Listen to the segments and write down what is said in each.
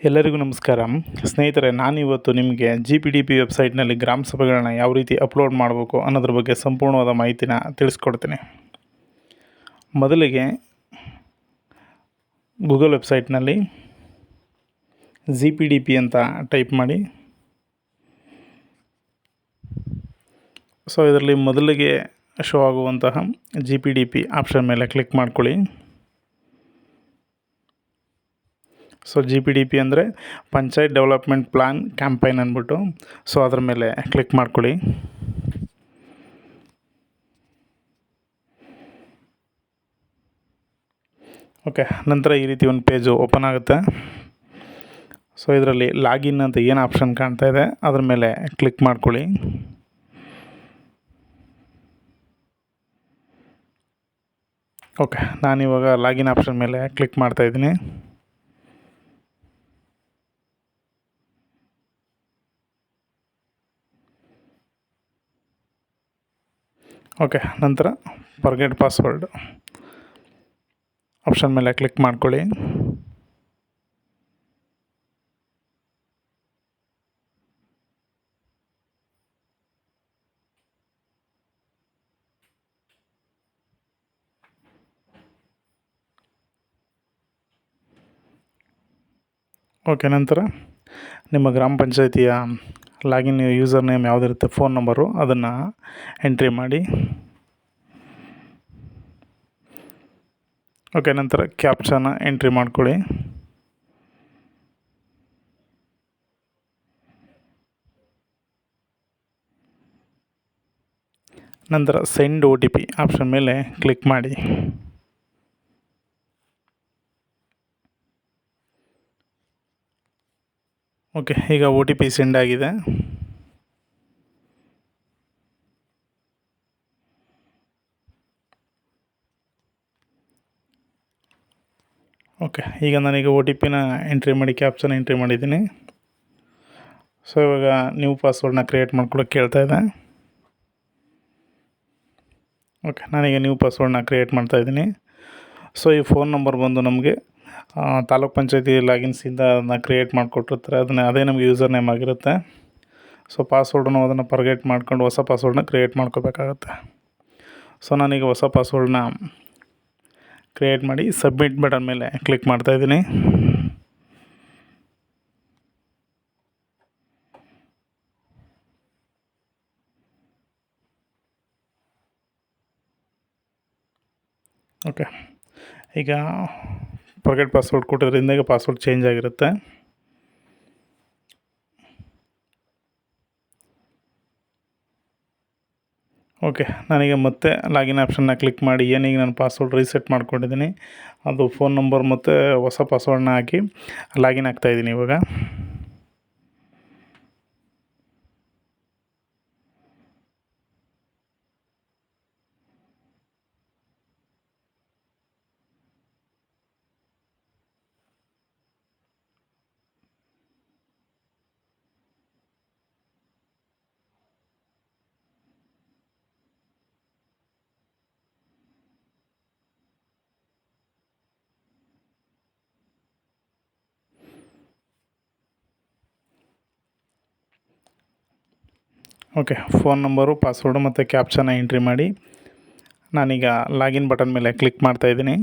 ಎಲ್ಲರಿಗೂ ನಮಸ್ಕಾರ. ಸ್ನೇಹಿತರೆ, ನಾನಿವತ್ತು ನಿಮಗೆ GPDP ವೆಬ್ಸೈಟ್ನಲ್ಲಿ ಗ್ರಾಮ ಸಭೆಗಳನ್ನ ಯಾವ ರೀತಿ ಅಪ್ಲೋಡ್ ಮಾಡಬೇಕು ಅನ್ನೋದ್ರ ಬಗ್ಗೆ ಸಂಪೂರ್ಣವಾದ ಮಾಹಿತಿನ ತಿಳಿಸ್ಕೊಡ್ತೀನಿ. ಮೊದಲಿಗೆ ಗೂಗಲ್ ವೆಬ್ಸೈಟ್ನಲ್ಲಿ GPDP ಅಂತ ಟೈಪ್ ಮಾಡಿ. ಸೊ ಇದರಲ್ಲಿ ಮೊದಲಿಗೆ ಶೋ ಆಗುವಂತಹ GPDP ಆಪ್ಷನ್ ಮೇಲೆ ಕ್ಲಿಕ್ ಮಾಡ್ಕೊಳ್ಳಿ. ಸೊ GPDP ಅಂದರೆ ಪಂಚಾಯತ್ ಡೆವಲಪ್ಮೆಂಟ್ ಪ್ಲ್ಯಾನ್ ಕ್ಯಾಂಪೈನ್ ಅಂದ್ಬಿಟ್ಟು, ಸೊ ಅದ್ರ ಮೇಲೆ ಕ್ಲಿಕ್ ಮಾಡ್ಕೊಳ್ಳಿ. ಓಕೆ, ನಂತರ ಈ ರೀತಿ ಒಂದು ಪೇಜು ಓಪನ್ ಆಗುತ್ತೆ. ಸೊ ಇದರಲ್ಲಿ ಲಾಗಿನ್ ಅಂತ ಏನು ಆಪ್ಷನ್ ಕಾಣ್ತಾ ಇದೆ ಅದ್ರ ಮೇಲೆ ಕ್ಲಿಕ್ ಮಾಡ್ಕೊಳ್ಳಿ. ಓಕೆ, ನಾನಿವಾಗ ಲಾಗಿನ್ ಆಪ್ಷನ್ ಮೇಲೆ ಕ್ಲಿಕ್ ಮಾಡ್ತಾಯಿದ್ದೀನಿ. ಓಕೆ, ನಂತರ ಫರ್ಗೆಟ್ ಪಾಸ್ವರ್ಡ್ ಆಪ್ಷನ್ ಮೇಲೆ ಕ್ಲಿಕ್ ಮಾಡ್ಕೊಳ್ಳಿ. ಓಕೆ, ನಂತರ ನಿಮ್ಮ ಗ್ರಾಮ ಪಂಚಾಯತಿಯ ಲಾಗಿನ್ ಯೂಸರ್ ನೇಮ್ ಯಾವುದಿರುತ್ತೆ, ಫೋನ್ ನಂಬರು, ಅದನ್ನು ಎಂಟ್ರಿ ಮಾಡಿ. ಓಕೆ, ನಂತರ ಕ್ಯಾಪ್ಚಾನ ಎಂಟ್ರಿ ಮಾಡ್ಕೊಳ್ಳಿ. ನಂತರ ಸೆಂಡ್ OTP ಆಪ್ಷನ್ ಮೇಲೆ ಕ್ಲಿಕ್ ಮಾಡಿ. ಓಕೆ, ಈಗ OTP ಸೆಂಡ್ ಆಗಿದೆ. ಓಕೆ, ಈಗ ನಾನೀಗ OTPನ ಎಂಟ್ರಿ ಮಾಡಿ ಕ್ಯಾಪ್ಚನ ಎಂಟ್ರಿ ಮಾಡಿದ್ದೀನಿ. ಸೊ ಇವಾಗ ನ್ಯೂ ಪಾಸ್ವರ್ಡ್ನ ಕ್ರಿಯೇಟ್ ಮಾಡ್ಕೊಳ್ಳೋಕೆ ಕೇಳ್ತಾ ಇದೆ. ಓಕೆ, ನಾನೀಗ ನ್ಯೂ ಪಾಸ್ವರ್ಡ್ನ ಕ್ರಿಯೇಟ್ ಮಾಡ್ತಾಯಿದ್ದೀನಿ. ಸೊ ಈ ಫೋನ್ ನಂಬರ್ ಬಂದು ನಮಗೆ ತಾಲೂಕ್ ಪಂಚಾಯತಿ ಲಾಗಿನ್ಸಿಂದ ಅದನ್ನ ಕ್ರಿಯೇಟ್ ಮಾಡಿಕೊಟ್ಟಿರ್ತಾರೆ, ಅದೇ ನಮಗೆ ಯೂಸರ್ ನೇಮ್ ಆಗಿರುತ್ತೆ. ಸೊ ಪಾಸ್ವರ್ಡನ್ನು ಅದನ್ನು ಫರ್ಗೆಟ್ ಮಾಡ್ಕೊಂಡು ಹೊಸ ಪಾಸ್ವರ್ಡನ್ನ ಕ್ರಿಯೇಟ್ ಮಾಡ್ಕೋಬೇಕಾಗತ್ತೆ. ಸೊ ನಾನೀಗ ಹೊಸ ಪಾಸ್ವರ್ಡನ್ನ ಕ್ರಿಯೇಟ್ ಮಾಡಿ ಸಬ್ಮಿಟ್ ಬಟನ್ ಮೇಲೆ ಕ್ಲಿಕ್ ಮಾಡ್ತಾಯಿದ್ದೀನಿ. ಓಕೆ, ಈಗ ಫರ್ಗೆಟ್ ಪಾಸ್ವರ್ಡ್ ಕೊಟ್ಟಿದ್ರಿಂದ ಈಗ ಪಾಸ್ವರ್ಡ್ ಚೇಂಜ್ ಆಗಿರುತ್ತೆ. ಓಕೆ, ನಾನೀಗ ಮತ್ತೆ ಲಾಗಿನ್ ಆಪ್ಷನ್ನ ಕ್ಲಿಕ್ ಮಾಡಿ ಏನೀಗ ನಾನು ಪಾಸ್ವರ್ಡ್ ರೀಸೆಟ್ ಮಾಡ್ಕೊಂಡಿದ್ದೀನಿ ಅದು ಫೋನ್ ನಂಬರ್ ಮತ್ತು ಹೊಸ ಪಾಸ್ವರ್ಡನ್ನ ಹಾಕಿ ಲಾಗಿನ್ ಆಗ್ತಾಯಿದ್ದೀನಿ ಇವಾಗ. ಓಕೆ, ಫೋನ್ ನಂಬರು, ಪಾಸ್ವರ್ಡು ಮತ್ತು ಕ್ಯಾಪ್ಚಾನ ಎಂಟ್ರಿ ಮಾಡಿ ನಾನೀಗ ಲಾಗಿನ್ ಬಟನ್ ಮೇಲೆ ಕ್ಲಿಕ್ ಮಾಡ್ತಾಯಿದ್ದೀನಿ.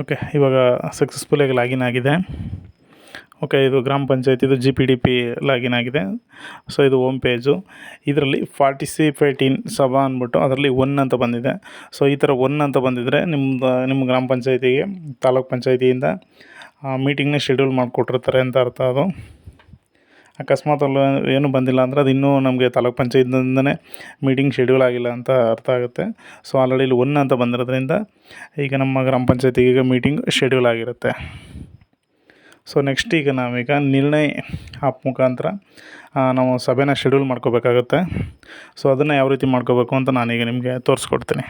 ಓಕೆ, ಇವಾಗ ಸಕ್ಸಸ್ಫುಲ್ಲಾಗಿ ಲಾಗಿನ್ ಆಗಿದೆ. ಓಕೆ, ಇದು ಗ್ರಾಮ ಪಂಚಾಯತಿದು GPDP ಲಾಗಿನ್ ಆಗಿದೆ. ಸೊ ಇದು ಹೋಮ್ ಪೇಜು. ಇದರಲ್ಲಿ ಪಾರ್ಟಿಸಿಪೇಟ್ ಇನ್ ಸಭಾ ಅಂದ್ಬಿಟ್ಟು ಅದರಲ್ಲಿ 1 ಅಂತ ಬಂದಿದೆ. ಸೊ ಈ ಥರ 1 ಅಂತ ಬಂದಿದ್ದರೆ ನಿಮ್ಮ ಗ್ರಾಮ ಪಂಚಾಯತಿಗೆ ತಾಲೂಕ್ ಪಂಚಾಯತಿಯಿಂದ ಮೀಟಿಂಗ್ನ ಶೆಡ್ಯೂಲ್ ಮಾಡಿಕೊಟ್ಟಿರ್ತಾರೆ ಅಂತ ಅರ್ಥ. ಅದು ಅಕಸ್ಮಾತ್ ಅಲ್ಲಿ ಏನೂ ಬಂದಿಲ್ಲ ಅಂದರೆ ಅದು ಇನ್ನೂ ನಮಗೆ ತಾಲೂಕ್ ಪಂಚಾಯತಿಯಿಂದನೇ ಮೀಟಿಂಗ್ ಶೆಡ್ಯೂಲ್ ಆಗಿಲ್ಲ ಅಂತ ಅರ್ಥ ಆಗುತ್ತೆ. ಸೊ ಆಲ್ರೆಡಿ ಇಲ್ಲಿ 1 ಅಂತ ಬಂದಿರೋದ್ರಿಂದ ಈಗ ನಮ್ಮ ಗ್ರಾಮ ಪಂಚಾಯತಿಗೆ ಈಗ ಮೀಟಿಂಗ್ ಶೆಡ್ಯೂಲ್ ಆಗಿರುತ್ತೆ. ಸೊ ನೆಕ್ಸ್ಟ್ ಈಗ ನಾವೀಗ ನಿರ್ಣಯ ಆ್ಯಪ್ ಮುಖಾಂತರ ನಾವು ಸಭೆನ ಶೆಡ್ಯೂಲ್ ಮಾಡ್ಕೋಬೇಕಾಗತ್ತೆ. ಸೊ ಅದನ್ನು ಯಾವ ರೀತಿ ಮಾಡ್ಕೋಬೇಕು ಅಂತ ನಾನೀಗ ನಿಮಗೆ ತೋರಿಸ್ಕೊಡ್ತೀನಿ.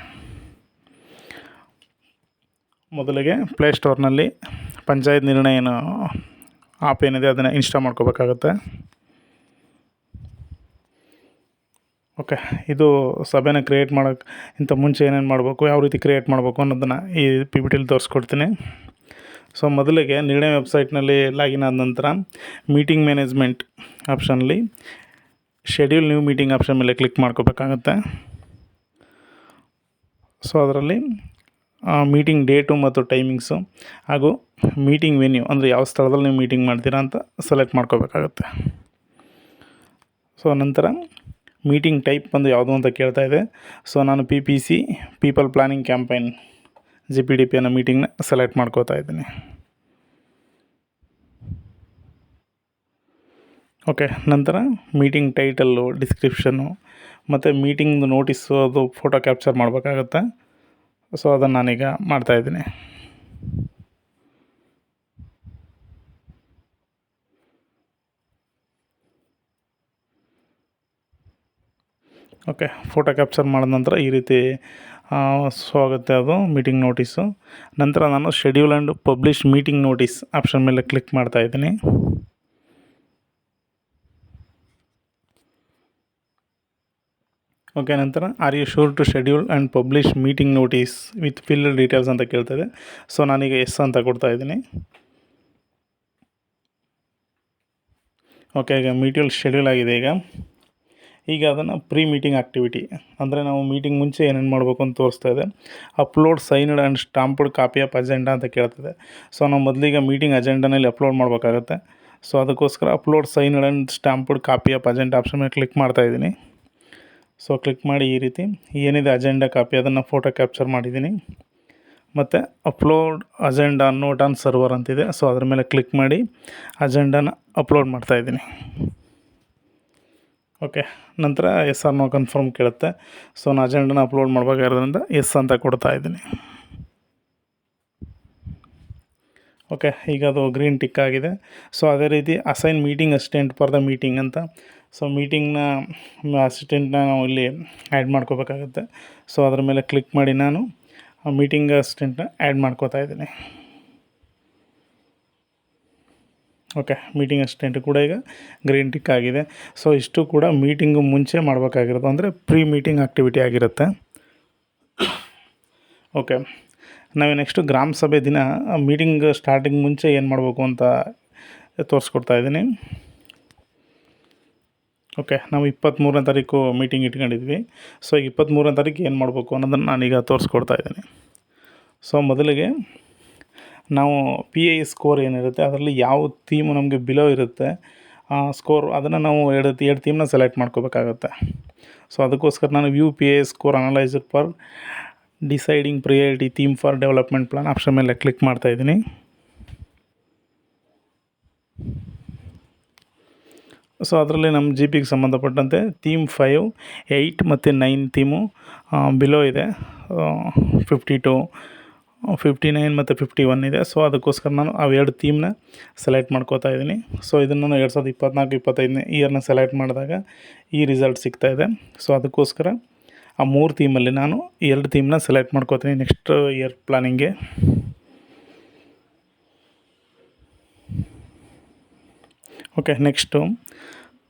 ಮೊದಲಿಗೆ ಪ್ಲೇಸ್ಟೋರ್ನಲ್ಲಿ ಪಂಚಾಯತ್ ನಿರ್ಣಯನ ಆ್ಯಪ್ ಏನಿದೆ ಅದನ್ನು ಇನ್ಸ್ಟಾಲ್ ಮಾಡ್ಕೋಬೇಕಾಗತ್ತೆ. ಓಕೆ, ಇದು ಸಭೆನ ಕ್ರಿಯೇಟ್ ಮಾಡೋಕ್ಕೆ ಇಂಥ ಮುಂಚೆ ಏನೇನು ಮಾಡಬೇಕು, ಯಾವ ರೀತಿ ಕ್ರಿಯೇಟ್ ಮಾಡಬೇಕು ಅನ್ನೋದನ್ನು ಈ ಪಿ ಪಿ ಟಿಲಿ ತೋರಿಸ್ಕೊಡ್ತೀನಿ. ಸೊ ಮೊದಲಿಗೆ ನಿರ್ಣಯ ವೆಬ್ಸೈಟ್ನಲ್ಲಿ ಲಾಗಿನ್ ಆದ ನಂತರ ಮೀಟಿಂಗ್ ಮ್ಯಾನೇಜ್ಮೆಂಟ್ ಆಪ್ಷನ್ಲಿ ಶೆಡ್ಯೂಲ್ ನ್ಯೂ ಮೀಟಿಂಗ್ ಆಪ್ಷನ್ ಮೇಲೆ ಕ್ಲಿಕ್ ಮಾಡ್ಕೋಬೇಕಾಗತ್ತೆ. ಸೊ ಅದರಲ್ಲಿ ಮೀಟಿಂಗ್ ಡೇಟು ಮತ್ತು ಟೈಮಿಂಗ್ಸು ಹಾಗೂ ಮೀಟಿಂಗ್ ವೆನ್ಯೂ ಅಂದರೆ ಯಾವ ಸ್ಥಳದಲ್ಲಿ ನೀವು ಮೀಟಿಂಗ್ ಮಾಡ್ತೀರಾ ಅಂತ ಸೆಲೆಕ್ಟ್ ಮಾಡ್ಕೋಬೇಕಾಗತ್ತೆ. ಸೊ ನಂತರ ಮೀಟಿಂಗ್ ಟೈಪ್ ಬಂದು ಯಾವುದು ಅಂತ ಕೇಳ್ತಾ ಇದೆ. ಸೊ ನಾನು PPC people planning campaign GPDP ಅನ್ನೋ ಮೀಟಿಂಗ್ನ ಸೆಲೆಕ್ಟ್ ಮಾಡ್ಕೋತಾ ಇದ್ದೀನಿ. ಓಕೆ, ನಂತರ ಮೀಟಿಂಗ್ ಟೈಟಲ್ಲು, ಡಿಸ್ಕ್ರಿಪ್ಷನ್ನು ಮತ್ತು ಮೀಟಿಂಗ್ ನೋಟಿಸು ಅದು ಫೋಟೋ ಕ್ಯಾಪ್ಚರ್ ಮಾಡಬೇಕಾಗತ್ತೆ. ಸೊ ಅದನ್ನು ನಾನೀಗ ಮಾಡ್ತಾಯಿದ್ದೀನಿ. ಓಕೆ, ಫೋಟೋ ಕ್ಯಾಪ್ಚರ್ ಮಾಡಿದ ನಂತರ ಈ ರೀತಿ ಶೋ ಆಗುತ್ತೆ ಅದು ಮೀಟಿಂಗ್ ನೋಟಿಸು. ನಂತರ ನಾನು schedule and publish meeting notice option ಮೇಲೆ ಕ್ಲಿಕ್ ಮಾಡ್ತಾಯಿದ್ದೀನಿ. ಓಕೆ, ನಂತರ are you sure to schedule and publish meeting notice with fill details ಅಂತ ಕೇಳ್ತಾಯಿದೆ. ಸೊ ನಾನೀಗ ಎಸ್ ಅಂತ ಕೊಡ್ತಾಯಿದ್ದೀನಿ. ಓಕೆ, ಈಗ ಮೀಟಿಂಗ್ ಶೆಡ್ಯೂಲ್ ಆಗಿದೆ. ಈಗ ಅದನ್ನು ಪ್ರೀ ಮೀಟಿಂಗ್ ಆ್ಯಕ್ಟಿವಿಟಿ ಅಂದರೆ ನಾವು ಮೀಟಿಂಗ್ ಮುಂಚೆ ಏನೇನು ಮಾಡಬೇಕು ಅಂತ ತೋರಿಸ್ತಾ ಇದೆ. Upload signed and stamped copy of agenda ಅಂತ ಕೇಳ್ತದೆ. ಸೊ ನಾವು ಮೊದಲಿಗೆ ಮೀಟಿಂಗ್ ಅಜೆಂಡಾನಲ್ಲಿ ಅಪ್ಲೋಡ್ ಮಾಡಬೇಕಾಗತ್ತೆ. ಸೊ ಅದಕ್ಕೋಸ್ಕರ upload signed and stamped copy of agenda option ಮೇಲೆ ಕ್ಲಿಕ್ ಮಾಡ್ತಾಯಿದ್ದೀನಿ. ಸೊ ಕ್ಲಿಕ್ ಮಾಡಿ ಈ ರೀತಿ ಏನಿದೆ ಅಜೆಂಡಾ ಕಾಪಿ ಅದನ್ನು ಫೋಟೋ ಕ್ಯಾಪ್ಚರ್ ಮಾಡಿದ್ದೀನಿ. ಮತ್ತು upload agenda note on server ಅಂತಿದೆ. ಸೊ ಅದ್ರ ಮೇಲೆ ಕ್ಲಿಕ್ ಮಾಡಿ ಅಜೆಂಡಾನ ಅಪ್ಲೋಡ್ ಮಾಡ್ತಾಯಿದ್ದೀನಿ. ಓಕೆ, ನಂತರ ಎಸ್ ಆರ್ ನೋ ಕನ್ಫರ್ಮ್ ಕೇಳುತ್ತೆ. ಸೊ ನಾನು ಅಜೆಂಡಾನ ಅಪ್ಲೋಡ್ ಮಾಡಬೇಕಾಗಿರೋದ್ರಿಂದ ಎಸ್ ಅಂತ ಕೊಡ್ತಾಯಿದ್ದೀನಿ. ಓಕೆ, ಈಗ ಅದು ಗ್ರೀನ್ ಟಿಕ್ ಆಗಿದೆ. ಸೊ ಅದೇ ರೀತಿ assign meeting assistant for the meeting ಅಂತ. ಸೊ ಮೀಟಿಂಗ್ನ ಅಸಿಸ್ಟೆಂಟ್ನ ನಾವು ಇಲ್ಲಿ ಆ್ಯಡ್ ಮಾಡ್ಕೋಬೇಕಾಗುತ್ತೆ. ಸೊ ಅದ್ರ ಮೇಲೆ ಕ್ಲಿಕ್ ಮಾಡಿ ನಾನು ಮೀಟಿಂಗ್ ಅಸಿಸ್ಟೆಂಟ್ನ ಆ್ಯಡ್ ಮಾಡ್ಕೋತಾ ಇದ್ದೀನಿ. ಓಕೆ, ಮೀಟಿಂಗ್ ಅಸಿಸ್ಟೆಂಟ್ ಕೂಡ ಈಗ ಗ್ರೀನ್ ಟಿಕ್ ಆಗಿದೆ. ಸೊ ಇಷ್ಟು ಕೂಡ ಮೀಟಿಂಗು ಮುಂಚೆ ಮಾಡಬೇಕಾಗಿರೋದು, ಅಂದರೆ ಪ್ರೀ ಮೀಟಿಂಗ್ ಆ್ಯಕ್ಟಿವಿಟಿ ಆಗಿರುತ್ತೆ. ಓಕೆ, ನಾವು ನೆಕ್ಸ್ಟು ಗ್ರಾಮ ಸಭೆ ದಿನ ಮೀಟಿಂಗ್ ಸ್ಟಾರ್ಟಿಂಗ್ ಮುಂಚೆ ಏನು ಮಾಡಬೇಕು ಅಂತ ತೋರಿಸ್ಕೊಡ್ತಾ ಇದ್ದೀನಿ. ಓಕೆ, ನಾವು 23ನೇ ತಾರೀಕು ಮೀಟಿಂಗ್ ಇಟ್ಕೊಂಡಿದ್ವಿ. ಸೊ 23ನೇ ತಾರೀಕು ಏನು ಮಾಡಬೇಕು ಅನ್ನೋದನ್ನು ನಾನೀಗ ತೋರಿಸ್ಕೊಡ್ತಾ ಇದ್ದೀನಿ. ಸೊ ಮೊದಲಿಗೆ ನಾವು PI ಸ್ಕೋರ್ ಏನಿರುತ್ತೆ ಅದರಲ್ಲಿ ಯಾವ ಥೀಮು ನಮಗೆ ಬಿಲೋ ಇರುತ್ತೆ ಸ್ಕೋರ್, ಅದನ್ನು ನಾವು ಎರಡು ಥೀಮ್ನ ಸೆಲೆಕ್ಟ್ ಮಾಡ್ಕೋಬೇಕಾಗತ್ತೆ. ಸೊ ಅದಕ್ಕೋಸ್ಕರ ನಾನು view PI score analyser for deciding priority theme for development plan option ಮೇಲೆ ಕ್ಲಿಕ್ ಮಾಡ್ತಾಯಿದ್ದೀನಿ. ಸೊ ಅದರಲ್ಲಿ ನಮ್ಮ GPಗೆ ಸಂಬಂಧಪಟ್ಟಂತೆ ಥೀಮ್ 5, 8 ಮತ್ತು 9 ಥೀಮು ಬಿಲೋ ಇದೆ. 52, 59 ಮತ್ತು 51 ಇದೆ. ಸೊ ಅದಕ್ಕೋಸ್ಕರ ನಾನು ಅವೆರಡು ಥೀಮ್ನ ಸೆಲೆಕ್ಟ್ ಮಾಡ್ಕೋತಾ ಇದ್ದೀನಿ. ಸೊ ಇದನ್ನು ನಾನು 2024-25 ಇಯರ್ನ ಸೆಲೆಕ್ಟ್ ಮಾಡಿದಾಗ ಈ ರಿಸಲ್ಟ್ ಸಿಗ್ತಾಯಿದೆ. ಸೊ ಅದಕ್ಕೋಸ್ಕರ ಆ 3 ಥೀಮಲ್ಲಿ ನಾನು 2 ಥೀಮ್ನ ಸೆಲೆಕ್ಟ್ ಮಾಡ್ಕೋತೀನಿ ನೆಕ್ಸ್ಟ್ ಇಯರ್ ಪ್ಲಾನಿಂಗ್ಗೆ. Okay, next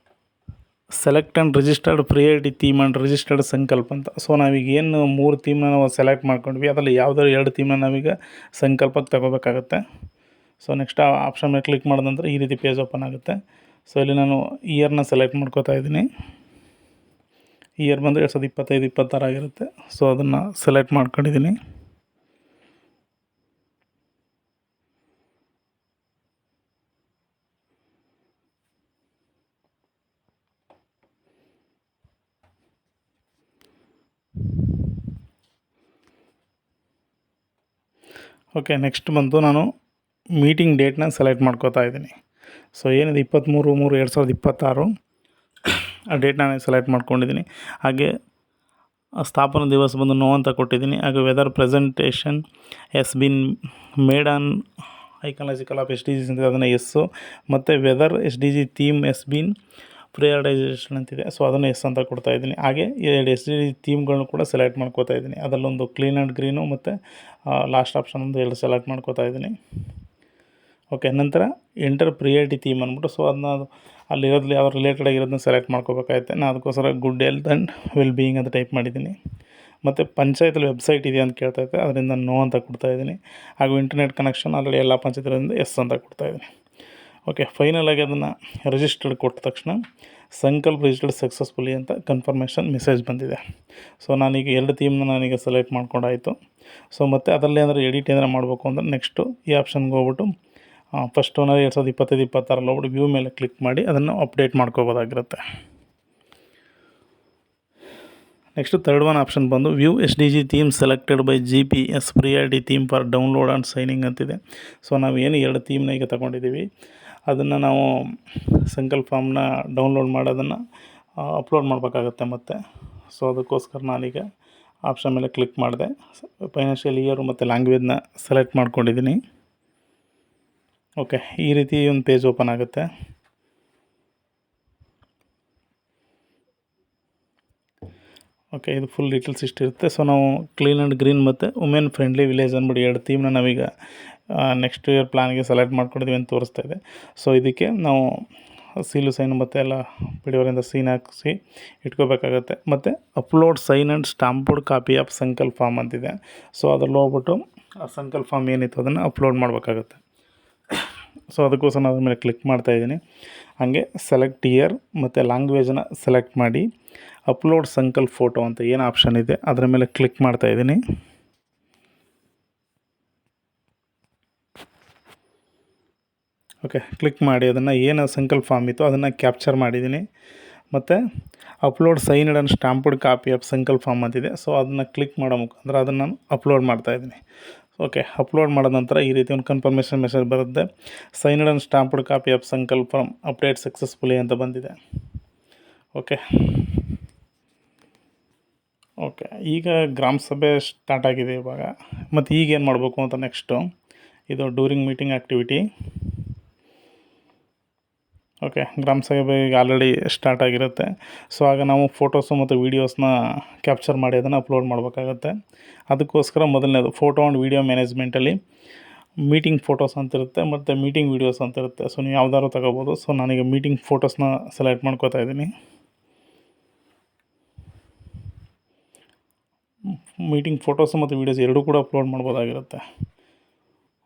select and registered priority theme and registered ಸಂಕಲ್ಪ ಅಂತ. ಸೊ ನಾವೀಗ ಏನು 3 ಥೀಮ್ನ ನಾವು ಸೆಲೆಕ್ಟ್ ಮಾಡ್ಕೊಂಡ್ವಿ ಅದರಲ್ಲಿ ಯಾವುದಾದ್ರು 2 ಥೀಮ್ನ ನಾವೀಗ ಸಂಕಲ್ಪಕ್ಕೆ ತಗೋಬೇಕಾಗತ್ತೆ. ಸೊ ನೆಕ್ಸ್ಟ್ ಆ ಆಪ್ಷನ್ ಮೇಲೆ ಕ್ಲಿಕ್ ಮಾಡಿದ ನಂತರ ಈ ರೀತಿ ಪೇಜ್ ಓಪನ್ ಆಗುತ್ತೆ. ಸೊ ಇಲ್ಲಿ ನಾನು ಇಯರ್ನ ಸೆಲೆಕ್ಟ್ ಮಾಡ್ಕೋತಾ ಇದ್ದೀನಿ. ಇಯರ್ ಬಂದು 2025-26 ಆಗಿರುತ್ತೆ. ಸೊ ಅದನ್ನು ಸೆಲೆಕ್ಟ್ ಮಾಡ್ಕೊಂಡಿದ್ದೀನಿ. ಓಕೆ, ನೆಕ್ಸ್ಟ್ ಬಂದು ನಾನು ಮೀಟಿಂಗ್ ಡೇಟ್ನ ಸೆಲೆಕ್ಟ್ ಮಾಡ್ಕೋತಾ ಇದ್ದೀನಿ. ಸೊ ಏನಿದೆ 23/3/2026 ಆ ಡೇಟ್ನ ನಾನು ಸೆಲೆಕ್ಟ್ ಮಾಡ್ಕೊಂಡಿದ್ದೀನಿ. ಹಾಗೆ ಸ್ಥಾಪನಾ ದಿವಸ ಬಂದು ನೋ ಅಂತ ಕೊಟ್ಟಿದ್ದೀನಿ. ಹಾಗೆ whether presentation is been made on ecological of SDGs ಅಂತಿದೆ, ಅದನ್ನು ಎಸ್ಸು. ಮತ್ತು whether SDG theme is been prioritization ಅಂತಿದೆ. ಸೊ ಅದನ್ನು ಎಸ್ ಅಂತ ಕೊಡ್ತಾ ಇದ್ದೀನಿ. ಹಾಗೆ 2 SDG ಥೀಮ್ಗಳನ್ನೂ ಕೂಡ ಸೆಲೆಕ್ಟ್ ಮಾಡ್ಕೋತಾ ಇದ್ದೀನಿ. ಅದರಲ್ಲೊಂದು ಕ್ಲೀನ್ ಆ್ಯಂಡ್ ಗ್ರೀನು ಮತ್ತು ಲಾಸ್ಟ್ ಆಪ್ಷನ್ ಒಂದು 2 ಸೆಲೆಕ್ಟ್ ಮಾಡ್ಕೋತಾ ಇದ್ದೀನಿ. ಓಕೆ, ನಂತರ ಎಂಟರ್ ಪ್ರಿಯಾರಿಟಿ ಥೀಮ್ ಅಂದ್ಬಿಟ್ಟು, ಸೊ ಅದನ್ನ ಅಲ್ಲಿರೋದ್ರಲ್ಲಿ ಯಾವ ರಿಲೇಟೆಡ್ ಆಗಿರೋದನ್ನ ಸೆಲೆಕ್ಟ್ ಮಾಡ್ಕೋಬೇಕಾಗುತ್ತೆ. ನಾನು ಅದಕ್ಕೋಸ್ಕರ good health and well being ಅಂತ ಟೈಪ್ ಮಾಡಿದ್ದೀನಿ. ಮತ್ತು ಪಂಚಾಯತಲ್ಲಿ ವೆಬ್ಸೈಟ್ ಇದೆಯಾ ಅಂತ ಕೇಳ್ತೈತೆ, ಅದರಿಂದ ನೋ ಅಂತ ಕೊಡ್ತಾಯಿದ್ದೀನಿ. ಹಾಗೂ ಇಂಟರ್ನೆಟ್ ಕನೆಕ್ಷನ್ ಆಲ್ರೆಡಿ ಎಲ್ಲ ಪಂಚಾಯತಿಗಳಿಂದ ಎಸ್ ಅಂತ ಕೊಡ್ತಾಯಿದ್ದೀನಿ. ಓಕೆ, ಫೈನಲಾಗಿ ಅದನ್ನು ರಿಜಿಸ್ಟರ್ಡ್ ಕೊಟ್ಟ ತಕ್ಷಣ ಸಂಕಲ್ಪ ರಿಜಿಸ್ಟರ್ಡ್ ಸಕ್ಸಸ್ಫುಲಿ ಅಂತ ಕನ್ಫರ್ಮೇಷನ್ ಮೆಸೇಜ್ ಬಂದಿದೆ. ಸೊ ನಾನೀಗ 2 ಥೀಮ್ನ ನಾನೀಗ ಸೆಲೆಕ್ಟ್ ಮಾಡ್ಕೊಂಡಾಯಿತು. ಸೊ ಮತ್ತು ಅದರಲ್ಲಿ ಏನಾದರೂ ಎಡಿಟ್ ಏನಾರು ಮಾಡಬೇಕು ಅಂದರೆ ನೆಕ್ಸ್ಟು ಈ ಆಪ್ಷನ್ಗೆ ಹೋಗ್ಬಿಟ್ಟು ಫಸ್ಟ್ ಓನರ್ 2025-26 ಹೋಗ್ಬಿಟ್ಟು ವ್ಯೂ ಮೇಲೆ ಕ್ಲಿಕ್ ಮಾಡಿ ಅದನ್ನು ಅಪ್ಡೇಟ್ ಮಾಡ್ಕೋಬೋದಾಗಿರುತ್ತೆ. ನೆಕ್ಸ್ಟು ಥರ್ಡ್ ಒನ್ ಆಪ್ಷನ್ ಬಂದು view SDG theme selected by GPS priority theme for download and signing ಅಂತಿದೆ. ಸೊ ನಾವು ಏನು 2 ಥೀಮ್ನ ಈಗ ತೊಗೊಂಡಿದ್ದೀವಿ, ಅದನ್ನು ನಾವು ಸಂಕಲ್ಪ ಫಾರ್ಮ್ನ ಡೌನ್ಲೋಡ್ ಮಾಡೋದನ್ನು ಅಪ್ಲೋಡ್ ಮಾಡಬೇಕಾಗತ್ತೆ ಮತ್ತು. ಸೊ ಅದಕ್ಕೋಸ್ಕರ ನಾನೀಗ ಆಪ್ಷನ್ ಮೇಲೆ ಕ್ಲಿಕ್ ಮಾಡಿದೆ. ಫೈನಾನ್ಷಿಯಲ್ ಇಯರು ಮತ್ತು ಲ್ಯಾಂಗ್ವೇಜ್ನ ಸೆಲೆಕ್ಟ್ ಮಾಡ್ಕೊಂಡಿದ್ದೀನಿ. ಓಕೆ, ಈ ರೀತಿ ಒಂದು ಪೇಜ್ ಓಪನ್ ಆಗುತ್ತೆ. ಓಕೆ, ಇದು ಫುಲ್ ಡೀಟೇಲ್ಸ್ ಇಷ್ಟಿರುತ್ತೆ. ಸೊ ನಾವು ಕ್ಲೀನ್ ಆ್ಯಂಡ್ ಗ್ರೀನ್ ಮತ್ತು ವುಮೆನ್ ಫ್ರೆಂಡ್ಲಿ ವಿಲೇಜ್ ಅಂದ್ಬಿಟ್ಟು 2 ಥೀಮ್ನ ನಾವೀಗ ನೆಕ್ಸ್ಟ್ ಇಯರ್ ಪ್ಲಾನ್ಗೆ ಸೆಲೆಕ್ಟ್ ಮಾಡ್ಕೊಂಡಿದ್ದೀವಿ ಅಂತ ತೋರಿಸ್ತಾ ಇದೆ. ಸೊ ಇದಕ್ಕೆ ನಾವು ಸೀಲು ಸೈನ್ ಮತ್ತು ಎಲ್ಲ ಪಿಡಿಯೋರಿಂದ ಸೀನ್ ಹಾಕಿಸಿ ಇಟ್ಕೋಬೇಕಾಗತ್ತೆ. ಮತ್ತು upload sign and stamped copy of ಸಂಕಲ್ಪ ಫಾರ್ಮ್ ಅಂತಿದೆ. ಸೊ ಅದ್ರಲ್ಲಿ ಹೋಗ್ಬಿಟ್ಟು ಆ ಸಂಕಲ್ಪ ಫಾರ್ಮ್ ಏನಿತ್ತು ಅದನ್ನು ಅಪ್ಲೋಡ್ ಮಾಡಬೇಕಾಗತ್ತೆ. ಸೊ ಅದಕ್ಕೋಸ್ಕರ ನಾನು ಅದ್ರ ಮೇಲೆ ಕ್ಲಿಕ್ ಮಾಡ್ತಾಯಿದ್ದೀನಿ. ಹಾಗೆ ಸೆಲೆಕ್ಟ್ ಇಯರ್ ಮತ್ತು ಲ್ಯಾಂಗ್ವೇಜನ್ನ ಸೆಲೆಕ್ಟ್ ಮಾಡಿ ಅಪ್ಲೋಡ್ ಸಂಕಲ್ಪ ಫೋಟೋ ಅಂತ ಏನು ಆಪ್ಷನ್ ಇದೆ ಅದರ ಮೇಲೆ ಕ್ಲಿಕ್ ಮಾಡ್ತಾಯಿದ್ದೀನಿ. ಓಕೆ, ಕ್ಲಿಕ್ ಮಾಡಿ ಅದನ್ನು ಏನು ಸಂಕಲ್ಪ ಫಾರ್ಮ್ ಇತ್ತು ಅದನ್ನು ಕ್ಯಾಪ್ಚರ್ ಮಾಡಿದ್ದೀನಿ. ಮತ್ತು upload signed and stamped copy of ಸಂಕಲ್ಪ ಫಾರ್ಮ್ ಅಂತಿದೆ. ಸೊ ಅದನ್ನು ಕ್ಲಿಕ್ ಮಾಡೋ ಮುಖಾಂತರ ಅದನ್ನು ನಾನು ಅಪ್ಲೋಡ್ ಮಾಡ್ತಾಯಿದ್ದೀನಿ. ಓಕೆ, ಅಪ್ಲೋಡ್ ಮಾಡಿದ ನಂತರ ಈ ರೀತಿ ಒಂದು ಕನ್ಫರ್ಮೇಷನ್ ಮೆಸೇಜ್ ಬರುತ್ತೆ. Signed and stamped copy of ಸಂಕಲ್ಪ ಫಾರ್ಮ್ ಅಪ್ಡೇಟ್ ಸಕ್ಸಸ್ಫುಲಿ ಅಂತ ಬಂದಿದೆ. ಓಕೆ, ಈಗ ಗ್ರಾಮ ಸಭೆ ಸ್ಟಾರ್ಟ್ ಆಗಿದೆ ಇವಾಗ. ಮತ್ತು ಈಗೇನು ಮಾಡಬೇಕು ಅಂತ ನೆಕ್ಸ್ಟು ಇದು ಡ್ಯೂರಿಂಗ್ ಮೀಟಿಂಗ್ ಆ್ಯಕ್ಟಿವಿಟಿ. ಓಕೆ, ಗ್ರಾಮ ಸಭೆ ಈಗ ಆಲ್ರೆಡಿ ಸ್ಟಾರ್ಟ್ ಆಗಿರುತ್ತೆ. ಸೊ ಆಗ ನಾವು ಫೋಟೋಸು ಮತ್ತು ವೀಡಿಯೋಸ್ನ ಕ್ಯಾಪ್ಚರ್ ಮಾಡಿ ಅದನ್ನು ಅಪ್ಲೋಡ್ ಮಾಡಬೇಕಾಗತ್ತೆ. ಅದಕ್ಕೋಸ್ಕರ ಮೊದಲನೇದು ಫೋಟೋ ಆ್ಯಂಡ್ ವೀಡಿಯೋ ಮ್ಯಾನೇಜ್ಮೆಂಟಲ್ಲಿ ಮೀಟಿಂಗ್ ಫೋಟೋಸ್ ಅಂತಿರುತ್ತೆ ಮತ್ತು ಮೀಟಿಂಗ್ ವೀಡಿಯೋಸ್ ಅಂತಿರುತ್ತೆ. ಸೊ ನೀವು ಯಾವ್ದಾದ್ರು ತಗೋಬೋದು. ಸೊ ನಾನೀಗ ಮೀಟಿಂಗ್ ಫೋಟೋಸ್ನ ಸೆಲೆಕ್ಟ್ ಮಾಡ್ಕೋತಾ ಇದ್ದೀನಿ. ಮೀಟಿಂಗ್ ಫೋಟೋಸು ಮತ್ತು ವೀಡಿಯೋಸ್ ಎರಡೂ ಕೂಡ ಅಪ್ಲೋಡ್ ಮಾಡ್ಬೋದಾಗಿರುತ್ತೆ.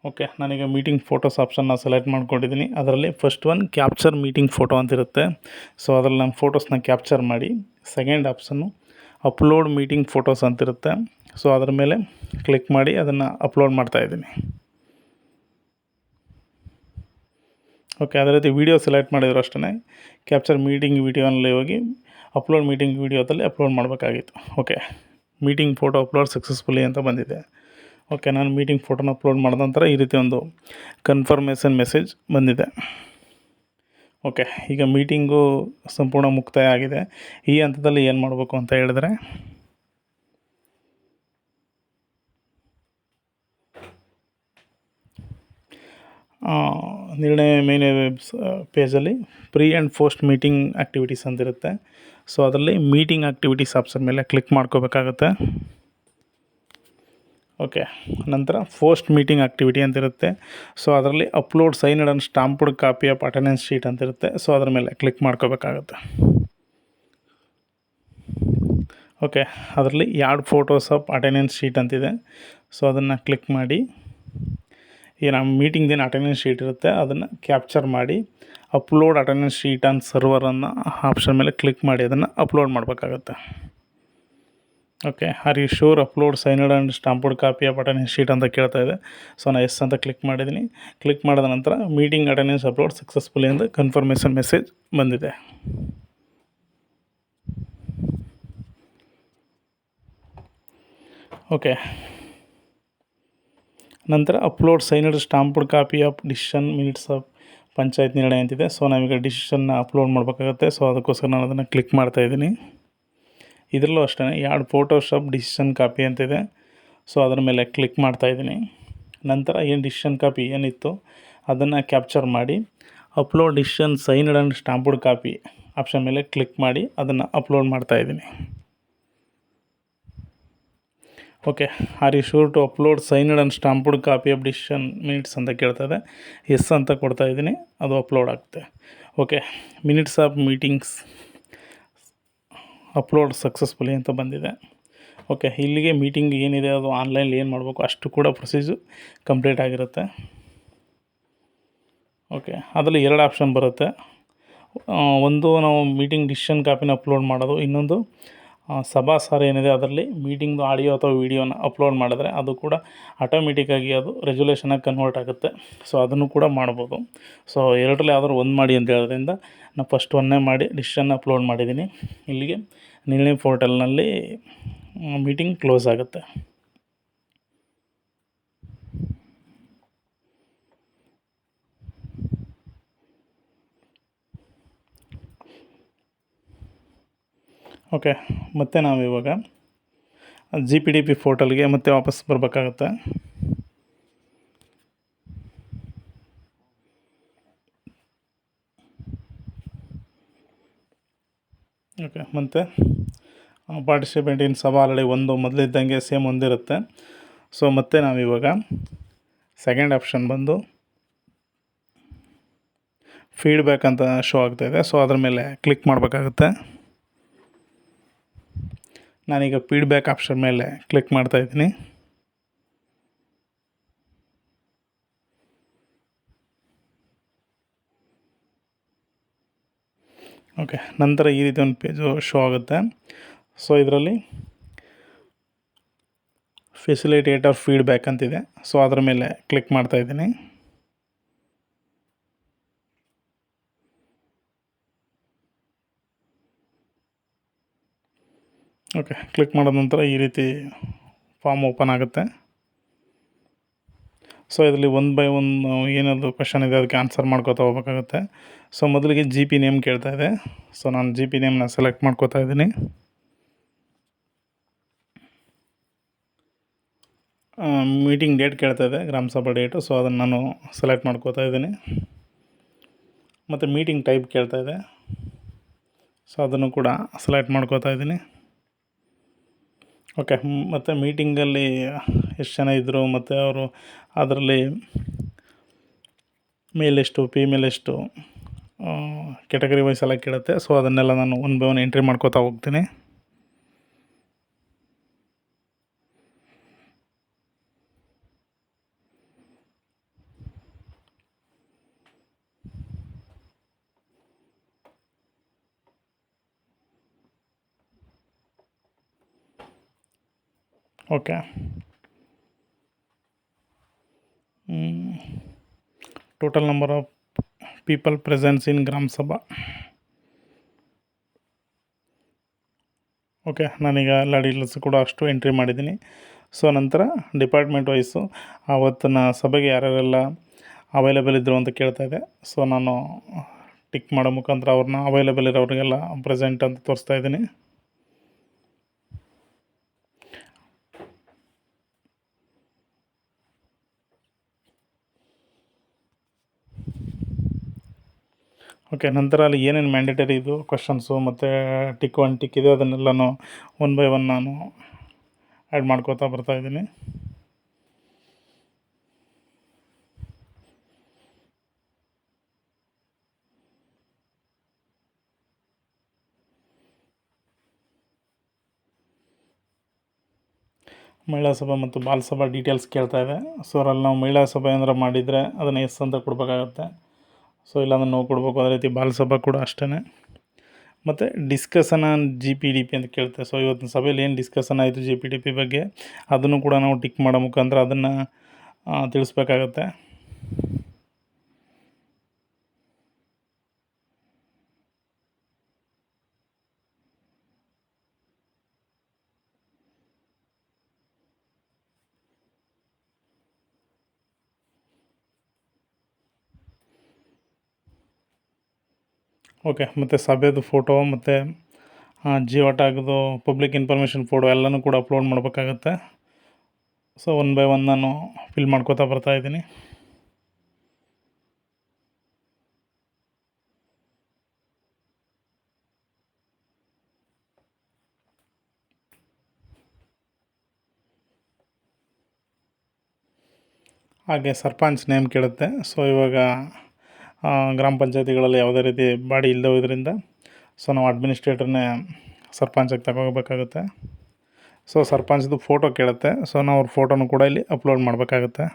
ಓಕೆ, ನಾನೀಗ ಮೀಟಿಂಗ್ ಫೋಟೋಸ್ ಆಪ್ಷನ್ನ ಸೆಲೆಕ್ಟ್ ಮಾಡ್ಕೊಂಡಿದ್ದೀನಿ. ಅದರಲ್ಲಿ first one capture meeting photo ಅಂತಿರುತ್ತೆ. ಸೊ ಅದರಲ್ಲಿ ನಾನು ಫೋಟೋಸ್ನ ಕ್ಯಾಪ್ಚರ್ ಮಾಡಿ second option upload meeting photos ಅಂತಿರುತ್ತೆ. ಸೊ ಅದರ ಮೇಲೆ ಕ್ಲಿಕ್ ಮಾಡಿ ಅದನ್ನು ಅಪ್ಲೋಡ್ ಮಾಡ್ತಾಯಿದ್ದೀನಿ. ಓಕೆ, ಅದೇ ರೀತಿ ವೀಡಿಯೋ ಸೆಲೆಕ್ಟ್ ಮಾಡಿದ್ರು ಅಷ್ಟೇ ಕ್ಯಾಪ್ಚರ್ ಮೀಟಿಂಗ್ ವೀಡಿಯೋನಲ್ಲಿ ಹೋಗಿ ಅಪ್ಲೋಡ್ ಮೀಟಿಂಗ್ ವೀಡಿಯೋದಲ್ಲಿ ಅಪ್ಲೋಡ್ ಮಾಡಬೇಕಾಗಿತ್ತು. Okay, meeting photo upload successfully ಅಂತ ಬಂದಿದೆ. ಓಕೆ, ನಾನು ಮೀಟಿಂಗ್ ಫೋಟೋನ ಅಪ್ಲೋಡ್ ಮಾಡಿದ ನಂತರ ಈ ರೀತಿ ಒಂದು ಕನ್ಫರ್ಮೇಷನ್ ಮೆಸೇಜ್ ಬಂದಿದೆ. ಓಕೆ, ಈಗ ಮೀಟಿಂಗು ಸಂಪೂರ್ಣ ಮುಕ್ತಾಯ ಆಗಿದೆ. ಈ ಹಂತದಲ್ಲಿ ಏನು ಮಾಡಬೇಕು ಅಂತ ಹೇಳಿದ್ರೆ ನಿರ್ಣಯ ಮೇನ್ ಪೇಜಲ್ಲಿ pre and post meeting activities ಅಂತಿರುತ್ತೆ. ಸೊ ಅದರಲ್ಲಿ ಮೀಟಿಂಗ್ ಆ್ಯಕ್ಟಿವಿಟೀಸ್ ಆಪ್ಷನ್ ಮೇಲೆ ಕ್ಲಿಕ್ ಮಾಡ್ಕೋಬೇಕಾಗತ್ತೆ. ಓಕೆ, ನಂತರ ಪೋಸ್ಟ್ ಮೀಟಿಂಗ್ ಆ್ಯಕ್ಟಿವಿಟಿ ಅಂತಿರುತ್ತೆ. ಸೊ ಅದರಲ್ಲಿ upload signed and stamped copy of attendance sheet ಅಂತಿರುತ್ತೆ. ಸೊ ಅದರ ಮೇಲೆ ಕ್ಲಿಕ್ ಮಾಡ್ಕೋಬೇಕಾಗುತ್ತೆ. ಓಕೆ, ಅದರಲ್ಲಿ add photos of attendance sheet ಅಂತಿದೆ. ಸೊ ಅದನ್ನು ಕ್ಲಿಕ್ ಮಾಡಿ ಈ ನಮ್ಮ ಮೀಟಿಂಗ್ದೇನು ಅಟೆಂಡೆನ್ಸ್ ಶೀಟ್ ಇರುತ್ತೆ ಅದನ್ನು ಕ್ಯಾಪ್ಚರ್ ಮಾಡಿ upload attendance sheet on server ಅನ್ನೋ ಆಪ್ಷನ್ ಮೇಲೆ ಕ್ಲಿಕ್ ಮಾಡಿ ಅದನ್ನು ಅಪ್ಲೋಡ್ ಮಾಡಬೇಕಾಗತ್ತೆ. Okay, are you sure upload signed and stamped copy of attendance sheet ಅಂತ ಕೇಳ್ತಾ ಇದೆ. ಸೊ ನಾನು ಎಸ್ ಅಂತ ಕ್ಲಿಕ್ ಮಾಡಿದ್ದೀನಿ. ಕ್ಲಿಕ್ ಮಾಡಿದ ನಂತರ ಮೀಟಿಂಗ್ ಅಟೆಂಡೆನ್ಸ್ ಅಪ್ಲೋಡ್ ಸಕ್ಸಸ್ಫುಲಿ ಅಂತ ಕನ್ಫರ್ಮೇಷನ್ ಮೆಸೇಜ್ ಬಂದಿದೆ. ಓಕೆ, ನಂತರ upload signed stamped copy of decision minutes of panchayat ನಿರ್ಣಯ ಅಂತಿದೆ. ಸೊ ನಾವೀಗ ಡಿಸಿಷನ್ನ ಅಪ್ಲೋಡ್ ಮಾಡಬೇಕಾಗುತ್ತೆ. ಸೊ ಅದಕ್ಕೋಸ್ಕರ ನಾನು ಅದನ್ನು ಕ್ಲಿಕ್ ಮಾಡ್ತಾಯಿದ್ದೀನಿ. ಇದರಲ್ಲೂ ಅಷ್ಟೇ ಯಾಡ್ ಫೋಟೋಶಾಪ್ ಡಿಸಿಷನ್ ಕಾಪಿ ಅಂತಿದೆ. ಸೊ ಅದರ ಮೇಲೆ ಕ್ಲಿಕ್ ಮಾಡ್ತಾಯಿದ್ದೀನಿ. ನಂತರ ಏನು ಡಿಸಿಷನ್ ಕಾಪಿ ಏನಿತ್ತು ಅದನ್ನು ಕ್ಯಾಪ್ಚರ್ ಮಾಡಿ upload decision signed and stamped copy option ಮೇಲೆ ಕ್ಲಿಕ್ ಮಾಡಿ ಅದನ್ನು ಅಪ್ಲೋಡ್ ಮಾಡ್ತಾಯಿದ್ದೀನಿ. Okay, are you sure to upload signed and stamped copy of decision minutes ಅಂತ ಕೇಳ್ತದೆ. ಎಸ್ ಅಂತ ಕೊಡ್ತಾ ಇದ್ದೀನಿ, ಅದು ಅಪ್ಲೋಡ್ ಆಗುತ್ತೆ. Okay, minutes of meetings upload successfully ಅಂತ ಬಂದಿದೆ. ಓಕೆ, ಇಲ್ಲಿಗೆ ಮೀಟಿಂಗ್ ಏನಿದೆ ಅದು ಆನ್ಲೈನಲ್ಲಿ ಏನು ಮಾಡಬೇಕು ಅಷ್ಟು ಕೂಡ ಪ್ರೊಸೀಜು ಕಂಪ್ಲೀಟ್ ಆಗಿರುತ್ತೆ. ಓಕೆ, ಅದರಲ್ಲಿ 2 ಆಪ್ಷನ್ ಬರುತ್ತೆ. ಒಂದು ನಾವು ಮೀಟಿಂಗ್ ಡಿಸಿಷನ್ ಕಾಪಿನ ಅಪ್ಲೋಡ್ ಮಾಡೋದು, ಇನ್ನೊಂದು ಸಭಾ ಸಾರ ಏನಿದೆ ಅದರಲ್ಲಿ ಮೀಟಿಂಗ್ದು ಆಡಿಯೋ ಅಥವಾ ವೀಡಿಯೋನ ಅಪ್ಲೋಡ್ ಮಾಡಿದ್ರೆ ಅದು ಕೂಡ ಆಟೋಮೆಟಿಕ್ಕಾಗಿ ಅದು ರೆಜುಲೇಷನಾಗಿ ಕನ್ವರ್ಟ್ ಆಗುತ್ತೆ. ಸೊ ಅದನ್ನು ಕೂಡ ಮಾಡ್ಬೋದು. ಸೊ ಎರಡರಲ್ಲಿ ಯಾವ್ದಾದ್ರು ಒಂದು ಮಾಡಿ ಅಂತ ಹೇಳೋದ್ರಿಂದ ನಾನು ಫಸ್ಟ್ ಒಂದನ್ನೇ ಮಾಡಿ ಡಿಸಿಷನ್ ಅಪ್ಲೋಡ್ ಮಾಡಿದ್ದೀನಿ. ಇಲ್ಲಿಗೆ ನಿರ್ಣಯ ಪೋರ್ಟಲ್ನಲ್ಲಿ ಮೀಟಿಂಗ್ ಕ್ಲೋಸ್ ಆಗುತ್ತೆ. ಓಕೆ, ಮತ್ತು ನಾವಿವಾಗ GPDP ಪೋರ್ಟಲ್ಗೆ ಮತ್ತೆ ವಾಪಸ್ ಬರಬೇಕಾಗತ್ತೆ. ಓಕೆ, ಮತ್ತು ಪಾರ್ಟಿಸಿಪೇಟ್ ಇನ್ ಸಭಾ ಆಲ್ರೆಡಿ ಒಂದು ಮೊದಲಿದ್ದಂಗೆ ಸೇಮ್ ಒಂದಿರುತ್ತೆ. ಸೊ ಮತ್ತೆ ನಾವಿವಾಗ ಸೆಕೆಂಡ್ ಆಪ್ಷನ್ ಬಂದು ಫೀಡ್ಬ್ಯಾಕ್ ಅಂತ ಶೋ ಆಗ್ತಾಯಿದೆ. ಸೊ ಅದ್ರ ಮೇಲೆ ಕ್ಲಿಕ್ ಮಾಡಬೇಕಾಗುತ್ತೆ. ನಾನೀಗ ಫೀಡ್ಬ್ಯಾಕ್ ಆಪ್ಷನ್ ಮೇಲೆ ಕ್ಲಿಕ್ ಮಾಡ್ತಾಯಿದ್ದೀನಿ. ಓಕೆ, ನಂತರ ಈ ರೀತಿ ಒಂದು ಪೇಜು ಶೋ ಆಗುತ್ತೆ. ಸೊ ಇದರಲ್ಲಿ ಫೆಸಿಲಿಟೇಟರ್ ಫೀಡ್ಬ್ಯಾಕ್ ಅಂತಿದೆ. ಸೊ ಅದರ ಮೇಲೆ ಕ್ಲಿಕ್ ಮಾಡ್ತಾಯಿದ್ದೀನಿ. ಓಕೆ, ಕ್ಲಿಕ್ ಮಾಡಿದ ನಂತರ ಈ ರೀತಿ ಫಾರ್ಮ್ ಓಪನ್ ಆಗುತ್ತೆ. ಸೊ ಇದರಲ್ಲಿ 1 ಬೈ 1 ಏನದು ಕ್ವೆಶ್ಚನ್ ಇದೆ ಅದಕ್ಕೆ ಆನ್ಸರ್ ಮಾಡ್ಕೋತಾ ಹೋಗ್ಬೇಕಾಗುತ್ತೆ. ಸೊ ಮೊದಲಿಗೆ GP ನೇಮ್ ಕೇಳ್ತಾ ಇದೆ. ಸೊ ನಾನು GP ನೇಮ್ನ ಸೆಲೆಕ್ಟ್ ಮಾಡ್ಕೋತಾ ಇದ್ದೀನಿ. ಮೀಟಿಂಗ್ ಡೇಟ್ ಕೇಳ್ತಾ ಇದೆ, ಗ್ರಾಮ ಸಭಾ ಡೇಟು. ಸೊ ಅದನ್ನು ನಾನು ಸೆಲೆಕ್ಟ್ ಮಾಡ್ಕೋತಾ ಇದ್ದೀನಿ. ಮತ್ತು ಮೀಟಿಂಗ್ ಟೈಪ್ ಕೇಳ್ತಾ ಇದೆ. ಸೊ ಅದನ್ನು ಕೂಡ ಸೆಲೆಕ್ಟ್ ಮಾಡ್ಕೋತಾ ಇದ್ದೀನಿ. ಓಕೆ, ಮತ್ತು ಮೀಟಿಂಗಲ್ಲಿ ಎಷ್ಟು ಜನ ಇದ್ದರು ಮತ್ತು ಅವರು ಅದರಲ್ಲಿ ಮೇಲ್ ಎಷ್ಟು, ಫೀಮೇಲ್ ಎಷ್ಟು, ಕ್ಯಾಟಗರಿ ವೈಸ್ ಎಲ್ಲ ಕೇಳುತ್ತೆ. ಸೊ ಅದನ್ನೆಲ್ಲ ನಾನು 1 ಬೈ 1 ಎಂಟ್ರಿ ಮಾಡ್ಕೋತಾ ಹೋಗ್ತೀನಿ. Okay, total number of people presence in gram sabha. Okay, ನಾನೀಗ ಎಲ್ಲ ಡೀಟೇಲ್ಸ್ ಕೂಡ ಅಷ್ಟು ಎಂಟ್ರಿ ಮಾಡಿದ್ದೀನಿ. ಸೊ ನಂತರ ಡಿಪಾರ್ಟ್ಮೆಂಟ್ ವೈಸು ಆವತ್ತಿನ ಸಭೆಗೆ ಯಾರ್ಯಾರೆಲ್ಲ ಅವೈಲೇಬಲ್ ಇದ್ದರು ಅಂತ ಕೇಳ್ತಾ ಇದೆ. ಸೊ ನಾನು ಟಿಕ್ ಮಾಡೋ ಮುಖಾಂತರ ಅವ್ರನ್ನ ಅವೈಲೇಬಲ್ ಇರೋರಿಗೆಲ್ಲ ಪ್ರೆಸೆಂಟ್ ಅಂತ ತೋರಿಸ್ತಾ ಇದ್ದೀನಿ. ಓಕೆ, ನಂತರ ಅಲ್ಲಿ ಏನೇನು ಮ್ಯಾಂಡೇಟರಿ ಇದು ಕ್ವೆಶ್ಚನ್ಸು ಮತ್ತು ಟಿಕ್ 1 ಟಿಕ್ ಇದೆ ಅದನ್ನೆಲ್ಲನೂ 1 ಬೈ 1 ನಾನು ಆ್ಯಡ್ ಮಾಡ್ಕೋತಾ ಬರ್ತಾಯಿದ್ದೀನಿ. ಮಹಿಳಾ ಸಭಾ ಮತ್ತು ಬಾಲ ಸಭಾ ಡೀಟೇಲ್ಸ್ ಕೇಳ್ತಾ ಇದೆ. ಸೊ ಅದ್ರಲ್ಲಿ ನಾವು ಮಹಿಳಾ ಸಭೆ ಏನಾರ ಮಾಡಿದರೆ ಅದನ್ನು ಎಸ್ ಅಂತ ಕೊಡಬೇಕಾಗತ್ತೆ. ಸೊ ಇಲ್ಲಾಂದ್ರೆ ನೋ ಕೊಡಬೇಕು. ಅದೇ ರೀತಿ ಬಾಲ ಸಭಾ ಕೂಡ ಅಷ್ಟೇ. ಮತ್ತು ಡಿಸ್ಕಸನ್ ಆನ್ GPDP ಅಂತ ಕೇಳುತ್ತೆ. ಸೊ ಇವತ್ತಿನ ಸಭೆಯಲ್ಲಿ ಏನು ಡಿಸ್ಕಸನ್ ಆಯಿತು GPDP ಬಗ್ಗೆ ಅದನ್ನು ಕೂಡ ನಾವು ಟಿಕ್ ಮಾಡೋ ಮುಖಾಂತರ ಅದನ್ನು ತಿಳಿಸ್ಬೇಕಾಗತ್ತೆ. ಓಕೆ, ಮತ್ತು ಸಭೆದು ಫೋಟೋ ಮತ್ತು ಜಿಯೋ ಟ್ಯಾಗ್ದು ಪಬ್ಲಿಕ್ ಇನ್ಫಾರ್ಮೇಷನ್ ಫೋಟೋ ಎಲ್ಲನೂ ಕೂಡ ಅಪ್ಲೋಡ್ ಮಾಡಬೇಕಾಗತ್ತೆ. ಸೊ 1 ಬೈ 1 ನಾನು ಫಿಲ್ ಮಾಡ್ಕೋತಾ ಬರ್ತಾಯಿದ್ದೀನಿ. ಹಾಗೆ ಸರ್ಪಂಚ್ ನೇಮ್ ಕೇಳುತ್ತೆ. ಸೊ ಇವಾಗ ಗ್ರಾಮ ಪಂಚಾಯತಿಗಳಲ್ಲಿ ಯಾವುದೇ ರೀತಿ ಬಾಡಿ ಇಲ್ಲದೆ ಹೋದ್ರಿಂದ ಸೊ ನಾವು ಅಡ್ಮಿನಿಸ್ಟ್ರೇಟರ್ನೇ ಸರ್ಪಂಚಾಗಿ ತಗೋಬೇಕಾಗುತ್ತೆ. ಸೊ ಸರ್ಪಂಚ್ದು ಫೋಟೋ ಕೇಳುತ್ತೆ. ಸೊ ನಾವು ಅವ್ರ ಫೋಟೋನು ಕೂಡ ಇಲ್ಲಿ ಅಪ್ಲೋಡ್ ಮಾಡಬೇಕಾಗುತ್ತೆ.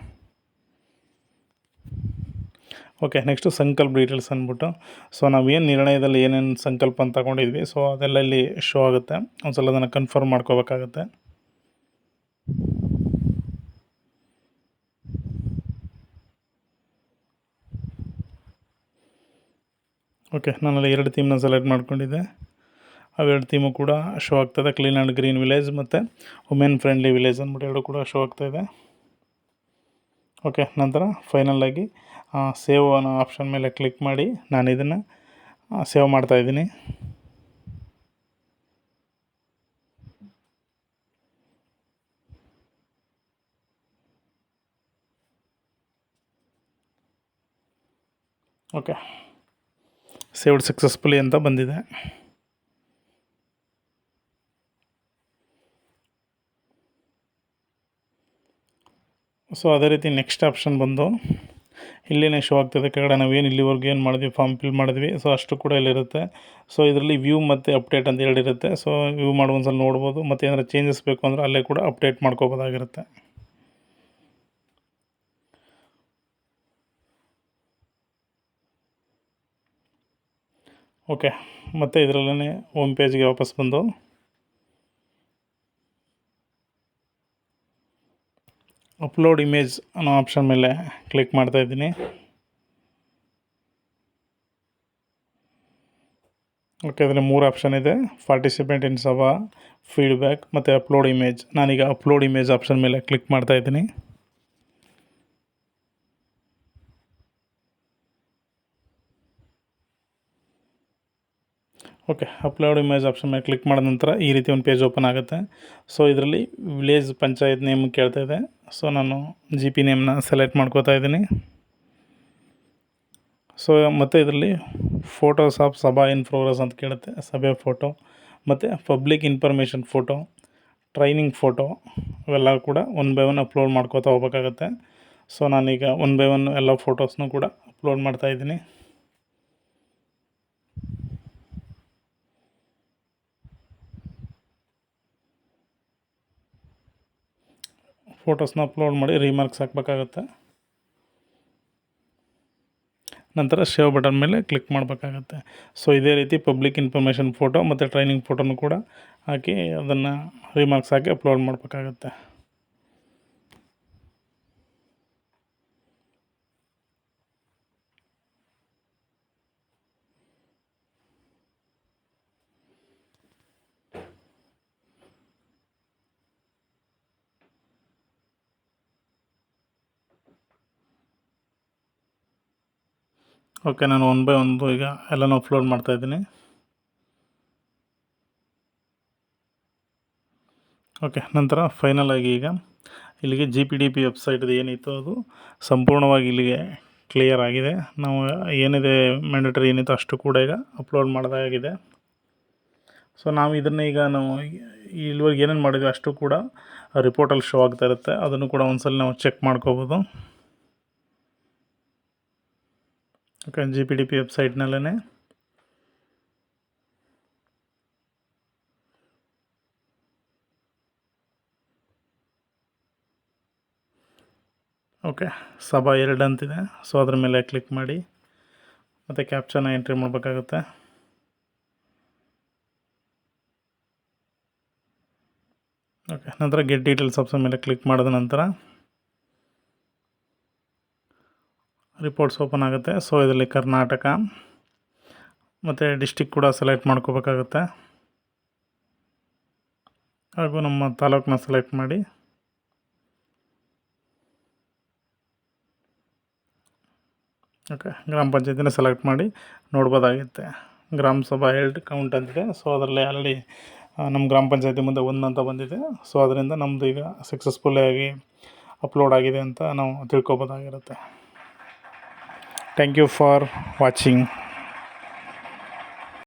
ಓಕೆ, ನೆಕ್ಸ್ಟು ಸಂಕಲ್ಪ ಡೀಟೇಲ್ಸ್ ಅಂದ್ಬಿಟ್ಟು ಸೊ ನಾವೇನು ನಿರ್ಣಯದಲ್ಲಿ ಏನೇನು ಸಂಕಲ್ಪ ಅಂತ ತಗೊಂಡಿದ್ವಿ ಸೊ ಅದೆಲ್ಲ ಇಲ್ಲಿ ಶೋ ಆಗುತ್ತೆ. ಒಂದು ಸಲ ಅದನ್ನು ಕನ್ಫರ್ಮ್ ಮಾಡ್ಕೋಬೇಕಾಗುತ್ತೆ. ಓಕೆ, ನಾನಲ್ಲಿ 2 ಥೀಮ್ನ ಸೆಲೆಕ್ಟ್ ಮಾಡ್ಕೊಂಡಿದ್ದೆ. ಅವೆರಡು ಥೀಮು ಕೂಡ ಶೋ ಆಗ್ತಾಯಿದೆ. ಕ್ಲೀನ್ ಆ್ಯಂಡ್ ಗ್ರೀನ್ ವಿಲೇಜ್ ಮತ್ತು ವುಮೆನ್ ಫ್ರೆಂಡ್ಲಿ ವಿಲೇಜ್ ಅಂದ್ಬಿಟ್ಟು ಎರಡು ಕೂಡ ಶೋ ಆಗ್ತಾಯಿದೆ. ಓಕೆ, ನಂತರ ಫೈನಲಾಗಿ ಸೇವ್ ಅನ್ನೋ ಆಪ್ಷನ್ ಮೇಲೆ ಕ್ಲಿಕ್ ಮಾಡಿ ನಾನು ಇದನ್ನು ಸೇವ್ ಮಾಡ್ತಾಯಿದ್ದೀನಿ. ಓಕೆ, ಸೇವ್ಡ್ ಸಕ್ಸಸ್ಫುಲಿ ಅಂತ ಬಂದಿದೆ. ಸೊ ಅದೇ ರೀತಿ ನೆಕ್ಸ್ಟ್ ಆಪ್ಷನ್ ಬಂದು ಇಲ್ಲೇ ಶೋ ಆಗ್ತದೆ ಕೆಳಗಡೆ ನಾವೇನು ಇಲ್ಲಿವರೆಗೂ ಏನು ಮಾಡಿದ್ವಿ, ಫಾರ್ಮ್ ಫಿಲ್ ಮಾಡಿದ್ವಿ ಸೊ ಅಷ್ಟು ಕೂಡ ಇಲ್ಲಿರುತ್ತೆ. ಸೊ ಇದರಲ್ಲಿ ವ್ಯೂ ಮತ್ತು ಅಪ್ಡೇಟ್ ಅಂತ ಹೇಳಿರುತ್ತೆ. ಸೊ ವ್ಯೂ ಮಾಡಿ ಒಂದ್ಸಲ ನೋಡ್ಬೋದು, ಮತ್ತು ಏನಾದ್ರು ಚೇಂಜಸ್ ಬೇಕು ಅಂದರೆ ಅಲ್ಲೇ ಕೂಡ ಅಪ್ಡೇಟ್ ಮಾಡ್ಕೋಬೋದಾಗಿರುತ್ತೆ. ಓಕೆ, ಮತ್ತು ಇದರಲ್ಲೇ ಹೋಮ್ ಪೇಜ್ಗೆ ವಾಪಸ್ ಬಂದು ಅಪ್ಲೋಡ್ ಇಮೇಜ್ ಅನ್ನೋ ಆಪ್ಷನ್ ಮೇಲೆ ಕ್ಲಿಕ್ ಮಾಡ್ತಾಯಿದ್ದೀನಿ. ಓಕೆ, ಅದರಲ್ಲಿ 3 ಆಪ್ಷನ್ ಇದೆ: ಪಾರ್ಟಿಸಿಪೇಂಟ್ ಇನ್ ಸಭಾ, ಫೀಡ್ಬ್ಯಾಕ್ ಮತ್ತು ಅಪ್ಲೋಡ್ ಇಮೇಜ್. ನಾನೀಗ ಅಪ್ಲೋಡ್ ಇಮೇಜ್ ಆಪ್ಷನ್ ಮೇಲೆ ಕ್ಲಿಕ್ ಮಾಡ್ತಾಯಿದ್ದೀನಿ. ಓಕೆ, ಅಪ್ಲೋಡ್ ಇಮೇಜ್ ಆಪ್ಷನ್ ಮೇಲೆ ಕ್ಲಿಕ್ ಮಾಡಿದ ನಂತರ ಈ ರೀತಿ ಒಂದು ಪೇಜ್ ಓಪನ್ ಆಗುತ್ತೆ. ಸೊ ಇದರಲ್ಲಿ ವಿಲೇಜ್ ಪಂಚಾಯತ್ ನೇಮ್ ಕೇಳ್ತಾ ಇದೆ. ಸೊ ನಾನು GP ನೇಮ್ನ ಸೆಲೆಕ್ಟ್ ಮಾಡ್ಕೋತಾ ಇದ್ದೀನಿ. ಸೊ ಮತ್ತು ಇದರಲ್ಲಿ ಫೋಟೋಸ್ ಆಫ್ ಸಭಾ ಇನ್ ಪ್ರೋಗ್ರೆಸ್ ಅಂತ ಕೇಳುತ್ತೆ. ಸಭೆ ಫೋಟೋ ಮತ್ತು public information photo, training photo ಇವೆಲ್ಲ ಕೂಡ 1 ಬೈ 1 ಅಪ್ಲೋಡ್ ಮಾಡ್ಕೋತಾ ಹೋಗ್ಬೇಕಾಗತ್ತೆ. ಸೊ ನಾನೀಗ 1 ಬೈ 1 ಎಲ್ಲ ಫೋಟೋಸ್ನೂ ಕೂಡ ಅಪ್ಲೋಡ್ ಮಾಡ್ತಾಯಿದ್ದೀನಿ. ಫೋಟೋಸ್ನ ಅಪ್ಲೋಡ್ ಮಾಡಿ ರಿಮಾರ್ಕ್ಸ್ ಹಾಕಬೇಕಾಗತ್ತೆ. ನಂತರ ಸೇವ್ ಬಟನ್ ಮೇಲೆ ಕ್ಲಿಕ್ ಮಾಡಬೇಕಾಗತ್ತೆ. ಸೊ ಇದೇ ರೀತಿ ಪಬ್ಲಿಕ್ ಇನ್ಫಾರ್ಮೇಷನ್ ಫೋಟೋ ಮತ್ತು ಟ್ರೈನಿಂಗ್ ಫೋಟೋನು ಕೂಡ ಹಾಕಿ ಅದನ್ನು ರಿಮಾರ್ಕ್ಸ್ ಹಾಕಿ ಅಪ್ಲೋಡ್ ಮಾಡಬೇಕಾಗತ್ತೆ. ಓಕೆ, ನಾನು 1 ಬೈ 1 ಈಗ ಎಲ್ಲನೂ ಅಪ್ಲೋಡ್ ಮಾಡ್ತಾಯಿದ್ದೀನಿ. ಓಕೆ, ನಂತರ ಫೈನಲಾಗಿ ಈಗ ಇಲ್ಲಿಗೆ GPDP ವೆಬ್ಸೈಟ್ದು ಏನಿತ್ತು ಅದು ಸಂಪೂರ್ಣವಾಗಿ ಇಲ್ಲಿಗೆ ಕ್ಲಿಯರ್ ಆಗಿದೆ. ನಾವು ಏನಿದೆ ಮ್ಯಾಂಡೇಟರಿ ಏನಿತ್ತು ಅಷ್ಟು ಕೂಡ ಈಗ ಅಪ್ಲೋಡ್ ಮಾಡೋದಾಗಿದೆ. ಸೊ ನಾವು ಇದನ್ನು ಈಗ ನಾವು ಇಲ್ಲಿವರೆಗೆ ಏನೇನು ಮಾಡಿದ್ವಿ ಅಷ್ಟು ಕೂಡ ರಿಪೋರ್ಟಲ್ಲಿ ಶೋ ಆಗ್ತಾ ಇರುತ್ತೆ. ಅದನ್ನು ಕೂಡ ಒಂದ್ಸಲ ನಾವು ಚೆಕ್ ಮಾಡ್ಕೋಬೋದು. ಓಕೆ, GPDP ವೆಬ್ಸೈಟ್ನಲ್ಲೇ ಓಕೆ, ಸಭಾ 2 ಅಂತಿದೆ. ಸೊ ಅದ್ರ ಮೇಲೆ ಕ್ಲಿಕ್ ಮಾಡಿ ಮತ್ತು ಕ್ಯಾಪ್ಚರ್ನ ಎಂಟ್ರಿ ಮಾಡಬೇಕಾಗುತ್ತೆ. ಓಕೆ, ನಂತರ ಗೆಟ್ ಡೀಟೇಲ್ಸ್ ಆಪ್ಷನ್ ಮೇಲೆ ಕ್ಲಿಕ್ ಮಾಡಿದ ನಂತರ ರಿಪೋರ್ಟ್ಸ್ ಓಪನ್ ಆಗುತ್ತೆ. ಸೊ ಇದರಲ್ಲಿ ಕರ್ನಾಟಕ ಮತ್ತು ಡಿಸ್ಟಿಕ್ ಕೂಡ ಸೆಲೆಕ್ಟ್ ಮಾಡ್ಕೋಬೇಕಾಗುತ್ತೆ. ಹಾಗೂ ನಮ್ಮ ತಾಲೂಕನ್ನ ಸೆಲೆಕ್ಟ್ ಮಾಡಿ ಓಕೆ, ಗ್ರಾಮ ಪಂಚಾಯತಿನ ಸೆಲೆಕ್ಟ್ ಮಾಡಿ ನೋಡ್ಬೋದಾಗಿತ್ತೆ. ಗ್ರಾಮ ಸಭಾ ಹೆಲ್ಡ್ ಕೌಂಟ್ ಅಂತಿದೆ. ಸೊ ಅದರಲ್ಲಿ ಆಲ್ರೆಡಿ ನಮ್ಮ ಗ್ರಾಮ ಪಂಚಾಯತಿ ಮುಂದೆ 1 ಅಂತ ಬಂದಿದೆ. ಸೊ ಅದರಿಂದ ನಮ್ಮದು ಈಗ ಸಕ್ಸಸ್ಫುಲ್ಲಾಗಿ ಅಪ್ಲೋಡ್ ಆಗಿದೆ ಅಂತ ನಾವು ತಿಳ್ಕೊಬೋದಾಗಿರುತ್ತೆ. Thank you for watching.